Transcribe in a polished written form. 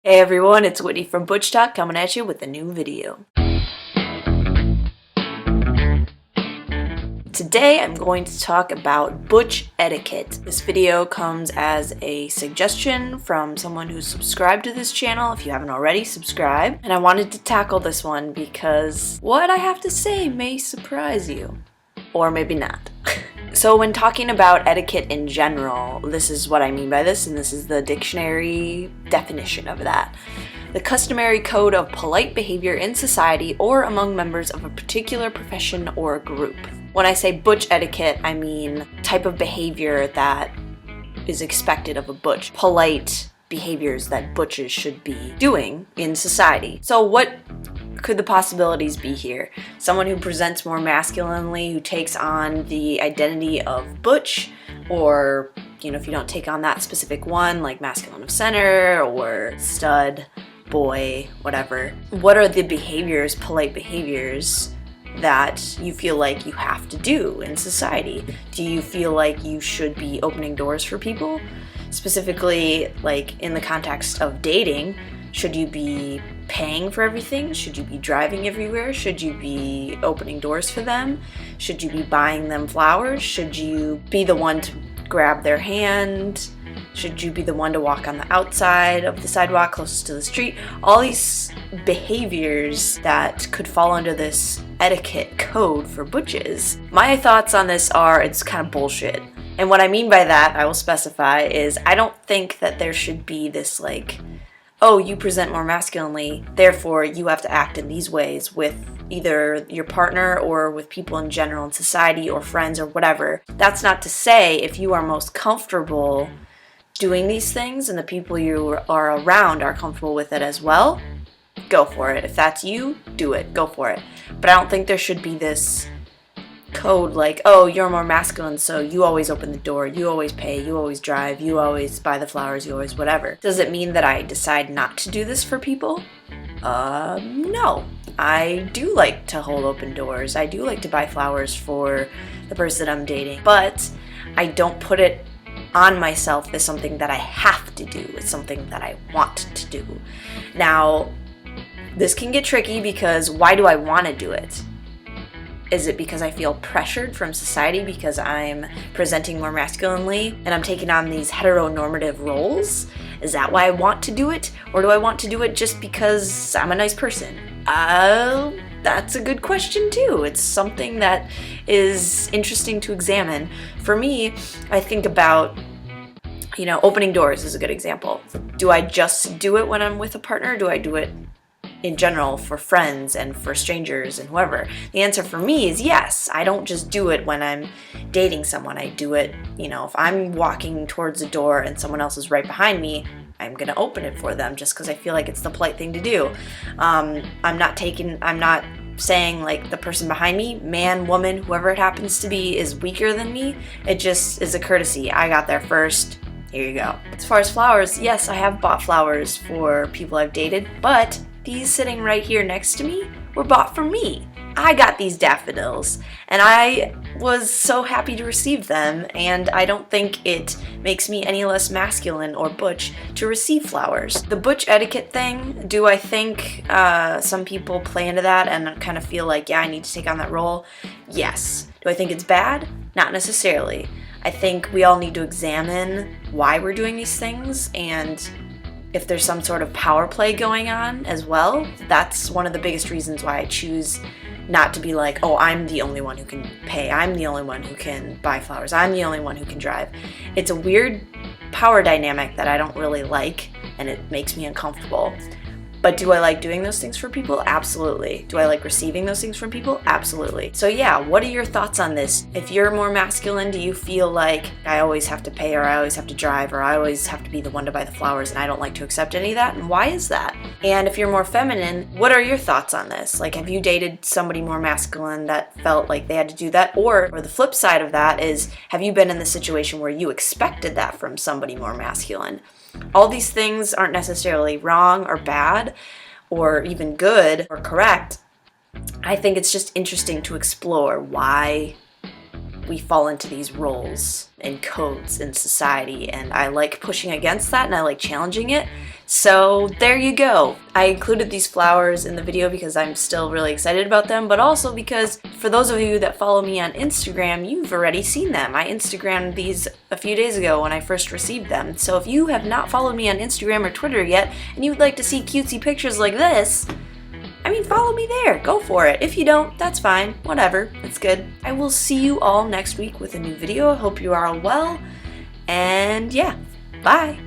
Hey everyone, it's Whitney from Butch Talk coming at you with a new video. Today I'm going to talk about Butch etiquette. This video comes as a suggestion from someone who's subscribed to this channel. If you haven't already, subscribe. And I wanted to tackle this one because what I have to say may surprise you. Or maybe not. So when talking about etiquette in general, this is what I mean by this, and this is the dictionary definition of that. The customary code of polite behavior in society or among members of a particular profession or group. When I say butch etiquette, I mean type of behavior that is expected of a butch. Polite behaviors that butches should be doing in society. So what could the possibilities be here? Someone who presents more masculinely, who takes on the identity of butch, or, if you don't take on that specific one, like masculine of center or stud, boy, whatever. What are the behaviors, polite behaviors, that you feel like you have to do in society? Do you feel like you should be opening doors for people? Specifically, like in the context of dating, should you be paying for everything? Should you be driving everywhere? Should you be opening doors for them? Should you be buying them flowers? Should you be the one to grab their hand? Should you be the one to walk on the outside of the sidewalk closest to the street? All these behaviors that could fall under this etiquette code for butches. My thoughts on this are it's kind of bullshit. And what I mean by that, I will specify, is I don't think that there should be this oh, you present more masculinely, therefore you have to act in these ways with either your partner or with people in general in society or friends or whatever. That's not to say if you are most comfortable doing these things and the people you are around are comfortable with it as well, go for it. If that's you, do it. Go for it. But I don't think there should be this code like, oh, you're more masculine, so you always open the door, you always pay, you always drive, you always buy the flowers, you always whatever. Does it mean that I decide not to do this for people? No. I do like to hold open doors. I do like to buy flowers for the person I'm dating, but I don't put it on myself as something that I have to do. It's something that I want to do. Now, this can get tricky because why do I want to do it? Is it because I feel pressured from society because I'm presenting more masculinely and I'm taking on these heteronormative roles? Is that why I want to do it? Or do I want to do it just because I'm a nice person? That's a good question too. It's something that is interesting to examine. For me, I think about, opening doors is a good example. Do I just do it when I'm with a partner? Do I do it in general for friends and for strangers and whoever? The answer for me is yes. I don't just do it when I'm dating someone. I do it, if I'm walking towards a door and someone else is right behind me, I'm gonna open it for them just because I feel like it's the polite thing to do. I'm not saying like the person behind me, man, woman, whoever it happens to be, is weaker than me. It just is a courtesy. I got there first. Here you go. As far as flowers, yes, I have bought flowers for people I've dated, but these sitting right here next to me were bought for me. I got these daffodils, and I was so happy to receive them, and I don't think it makes me any less masculine or butch to receive flowers. The butch etiquette thing, do I think some people play into that and kind of feel like, yeah, I need to take on that role? Yes. Do I think it's bad? Not necessarily. I think we all need to examine why we're doing these things, and if there's some sort of power play going on as well. That's one of the biggest reasons why I choose not to be like, oh, I'm the only one who can pay, I'm the only one who can buy flowers, I'm the only one who can drive. It's a weird power dynamic that I don't really like, and it makes me uncomfortable. But do I like doing those things for people? Absolutely. Do I like receiving those things from people? Absolutely. So yeah, what are your thoughts on this? If you're more masculine, do you feel like I always have to pay, or I always have to drive, or I always have to be the one to buy the flowers, and I don't like to accept any of that? And why is that? And if you're more feminine, what are your thoughts on this? Like, have you dated somebody more masculine that felt like they had to do that? Or the flip side of that is, have you been in the situation where you expected that from somebody more masculine? All these things aren't necessarily wrong or bad or even good or correct. I think it's just interesting to explore why we fall into these roles and codes in society, and I like pushing against that and I like challenging it. So there you go. I included these flowers in the video because I'm still really excited about them, but also because for those of you that follow me on Instagram, you've already seen them. I Instagrammed these a few days ago when I first received them. So if you have not followed me on Instagram or Twitter yet, and you would like to see cutesy pictures like this, I mean, follow me there. Go for it. If you don't, that's fine. Whatever. It's good. I will see you all next week with a new video. I hope you are all well. And yeah, bye.